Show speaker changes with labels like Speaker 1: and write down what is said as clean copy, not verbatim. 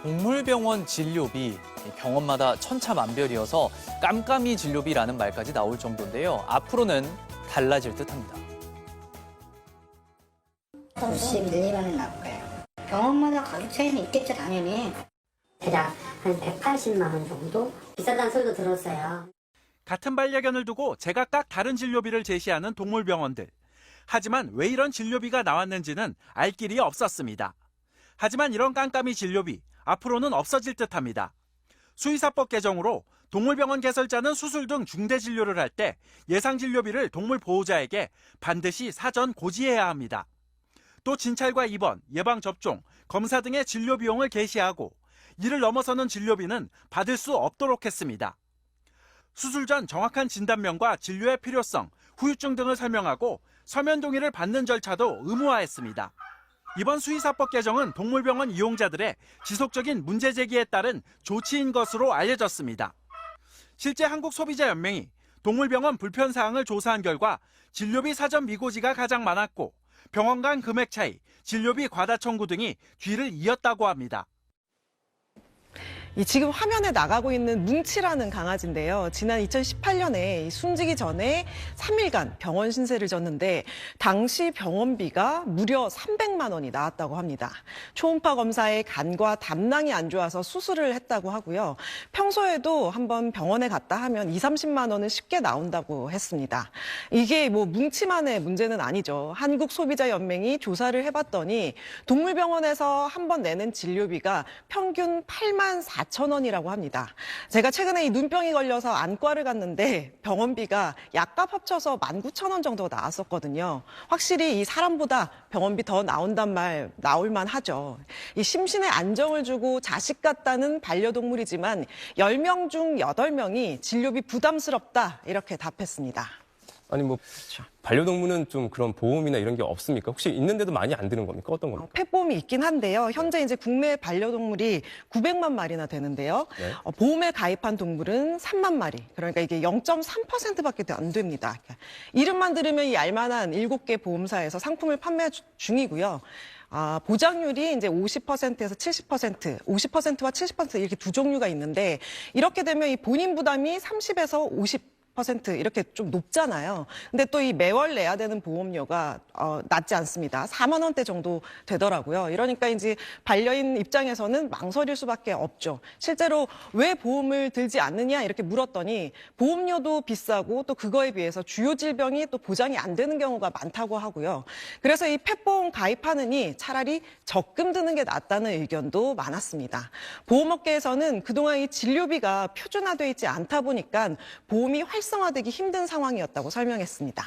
Speaker 1: 동물병원 진료비, 병원마다 천차만별이어서 깜깜이 진료비라는 말까지 나올 정도인데요. 앞으로는 달라질 듯합니다.
Speaker 2: 없이 밀리면 나빠요. 병원마다 가격 차이는 있겠죠, 당연히.
Speaker 3: 대략 한 180만 원 정도? 비싸다는 소리도 들었어요.
Speaker 4: 같은 반려견을 두고 제각각 다른 진료비를 제시하는 동물병원들. 하지만 왜 이런 진료비가 나왔는지는 알 길이 없었습니다. 하지만 이런 깜깜이 진료비, 앞으로는 없어질 듯합니다. 수의사법 개정으로 동물병원 개설자는 수술 등 중대 진료를 할 때 예상 진료비를 동물 보호자에게 반드시 사전 고지해야 합니다. 또 진찰과 입원, 예방접종, 검사 등의 진료 비용을 게시하고 이를 넘어서는 진료비는 받을 수 없도록 했습니다. 수술 전 정확한 진단명과 진료의 필요성, 후유증 등을 설명하고 서면 동의를 받는 절차도 의무화했습니다. 이번 수의사법 개정은 동물병원 이용자들의 지속적인 문제 제기에 따른 조치인 것으로 알려졌습니다. 실제 한국소비자연맹이 동물병원 불편 사항을 조사한 결과 진료비 사전 미고지가 가장 많았고 병원 간 금액 차이, 진료비 과다 청구 등이 뒤를 이었다고 합니다.
Speaker 5: 지금 화면에 나가고 있는 뭉치라는 강아지인데요. 지난 2018년에 숨지기 전에 3일간 병원 신세를 졌는데 당시 병원비가 무려 300만 원이 나왔다고 합니다. 초음파 검사에 간과 담낭이 안 좋아서 수술을 했다고 하고요. 평소에도 한번 병원에 갔다 하면 20~30만 원은 쉽게 나온다고 했습니다. 이게 뭐 뭉치만의 문제는 아니죠. 한국소비자연맹이 조사를 해봤더니 동물병원에서 한 번 내는 진료비가 평균 84,000원이라고 합니다. 제가 최근에 이 눈병이 걸려서 안과를 갔는데 병원비가 약값 합쳐서 19,000원 정도 나왔었거든요. 확실히 이 사람보다 병원비 더 나올 만하죠. 이 심신의 안정을 주고 자식 같다는 반려동물이지만 10명 중 8명이 진료비 부담스럽다 이렇게 답했습니다.
Speaker 6: 아니 반려동물은 좀 그런 보험이나 이런 게 없습니까? 혹시 있는데도 많이 안 드는 겁니까? 어떤 겁니까?
Speaker 5: 펫보험이 있긴 한데요. 현재 이제 국내 반려동물이 900만 마리나 되는데요.
Speaker 6: 네.
Speaker 5: 보험에 가입한 동물은 3만 마리. 그러니까 이게 0.3%밖에 안 됩니다. 이름만 들으면 이 알만한 7개 보험사에서 상품을 판매 중이고요. 보장률이 이제 50%에서 70%, 50%와 70% 이렇게 두 종류가 있는데 이렇게 되면 이 본인 부담이 30에서 50% 이렇게 좀 높잖아요. 근데 또 이 매월 내야 되는 보험료가 낮지 않습니다. 4만 원대 정도 되더라고요. 이러니까 이제 반려인 입장에서는 망설일 수밖에 없죠. 실제로 왜 보험을 들지 않느냐 이렇게 물었더니 보험료도 비싸고 또 그거에 비해서 주요 질병이 또 보장이 안 되는 경우가 많다고 하고요. 그래서 이 펫보험 가입하느니 차라리 적금 드는 게 낫다는 의견도 많았습니다. 보험업계에서는 그동안 이 진료비가 표준화되어 있지 않다 보니까 보험이 활성화되기 힘든 상황이었다고 설명했습니다.